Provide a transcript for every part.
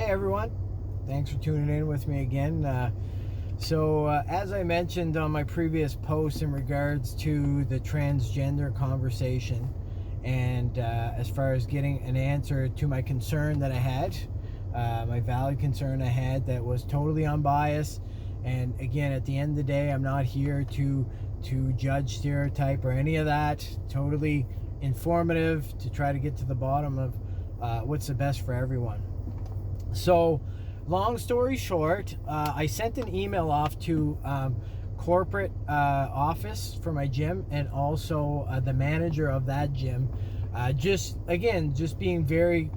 Hey everyone, thanks for tuning in with me again. As I mentioned on my previous post in regards to the transgender conversation, and as far as getting an answer to my concern that I had, my valid concern I had that was totally unbiased. And again, at the end of the day, I'm not here to judge, stereotype, or any of that. Totally informative to try to get to the bottom of what's the best for everyone. So, long story short, I sent an email off to corporate office for my gym, and also the manager of that gym. Just being very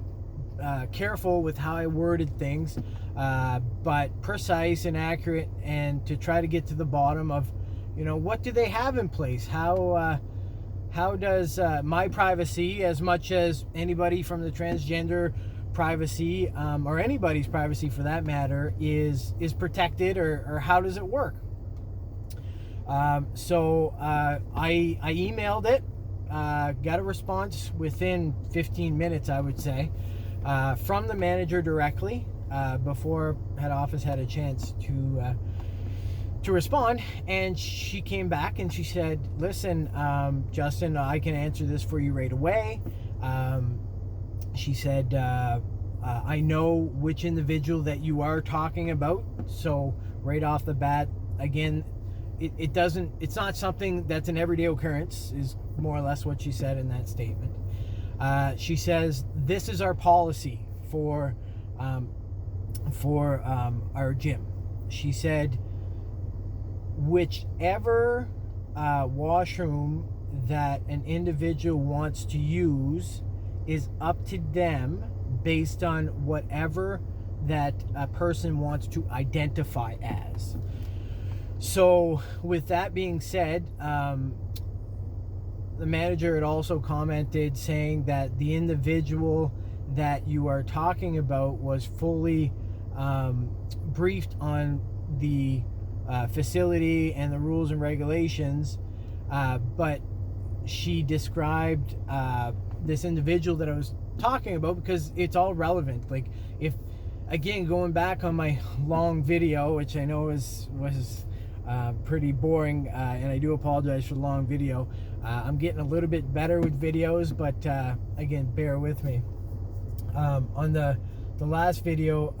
careful with how I worded things, but precise and accurate, and to try to get to the bottom of, what do they have in place? How does my privacy, as much as anybody from the transgender privacy, or anybody's privacy for that matter, is protected, or how does it work? I emailed it, got a response within 15 minutes, I would say, from the manager directly, before head office had a chance to respond. And she came back and she said, listen, Justin, I can answer this for you right away. She said, I know which individual that you are talking about. So right off the bat, again, it's not something that's an everyday occurrence, is more or less what she said in that statement. She says, this is our policy for our gym. She said, whichever washroom that an individual wants to use is up to them, based on whatever that a person wants to identify as. So with that being said, the manager had also commented saying that the individual that you are talking about was fully briefed on the facility and the rules and regulations, but she described this individual that I was talking about because it's all relevant. Like, if, again, going back on my long video, which I know was pretty boring, and I do apologize for the long video. I'm getting a little bit better with videos, but again, bear with me. On the last video,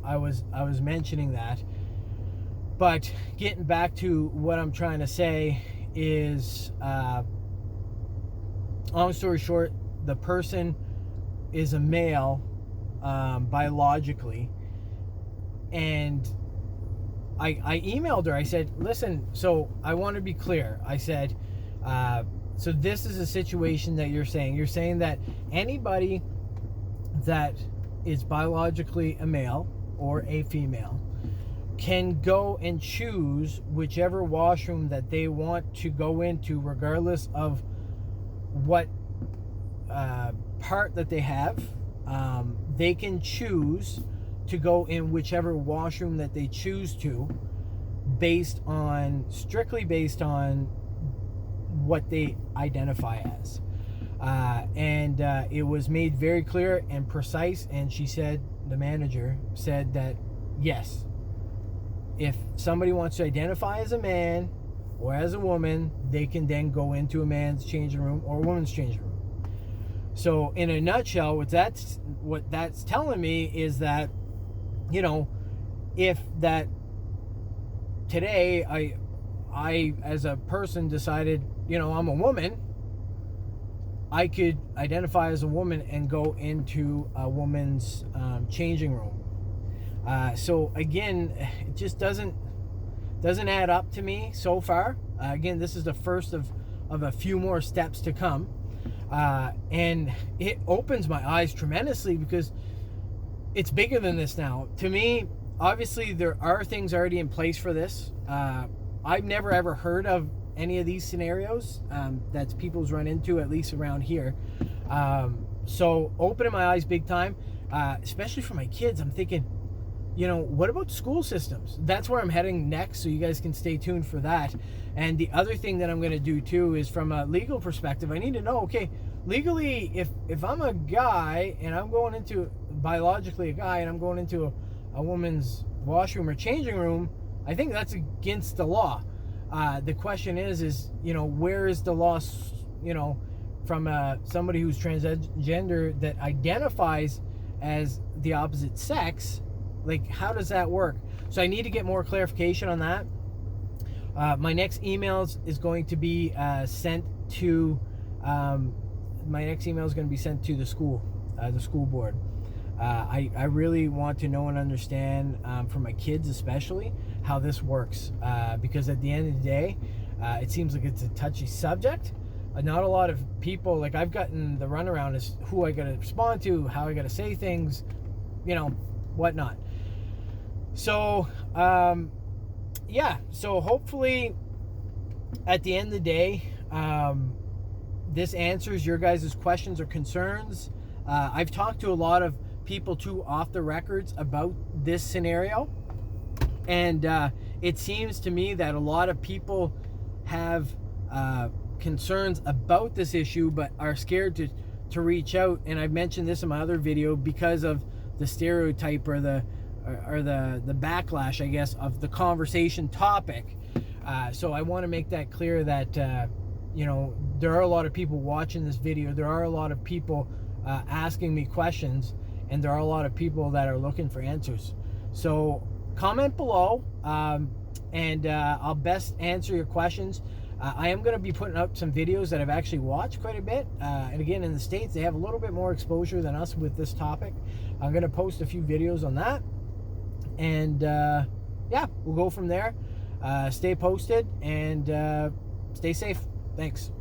I was mentioning that, but getting back to what I'm trying to say is, long story short, the person is a male, biologically, and I emailed her. I said, listen, so I want to be clear. I said, so this is a situation that you're saying that anybody that is biologically a male or a female can go and choose whichever washroom that they want to go into, regardless of what part that they have. They can choose to go in whichever washroom that they choose to, strictly based on what they identify as. And it was made very clear and precise, and she said, the manager said that, yes, if somebody wants to identify as a man or as a woman, they can then go into a man's changing room or a woman's changing room. So in a nutshell, what that's telling me is that, if that today I as a person decided, I'm a woman, I could identify as a woman and go into a woman's changing room. So again, it just doesn't add up to me so far. Again, this is the first of a few more steps to come. And it opens my eyes tremendously, because it's bigger than this now. To me, obviously, there are things already in place for this. I've never ever heard of any of these scenarios that people's run into, at least around here. So opening my eyes big time, especially for my kids. I'm thinking, what about school systems? That's where I'm heading next, so you guys can stay tuned for that. And the other thing that I'm going to do too is, from a legal perspective, I need to know, okay, legally, if I'm a guy and I'm going into biologically a guy and I'm going into a woman's washroom or changing room, I think that's against the law. The question is, you know, where is the law, you know, from somebody who's transgender that identifies as the opposite sex? Like, how does that work? So I need to get more clarification on that. My next emails is going to be sent to the school board. I really want to know and understand, for my kids especially, how this works, because at the end of the day, it seems like it's a touchy subject. Not a lot of people, like, I've gotten the runaround as who I gotta respond to, how I gotta say things, you know, whatnot. So yeah, so hopefully at the end of the day, this answers your guys' questions or concerns. I've talked to a lot of people too off the records about this scenario, and it seems to me that a lot of people have concerns about this issue but are scared to reach out. And I've mentioned this in my other video because of the stereotype or the backlash, I guess, of the conversation topic. So I want to make that clear that you know, there are a lot of people watching this video, there are a lot of people asking me questions, and there are a lot of people that are looking for answers. So comment below, and I'll best answer your questions. I am going to be putting up some videos that I've actually watched quite a bit, and again, in the States they have a little bit more exposure than us with this topic. I'm going to post a few videos on that, and yeah, we'll go from there. Stay posted and stay safe. Thanks.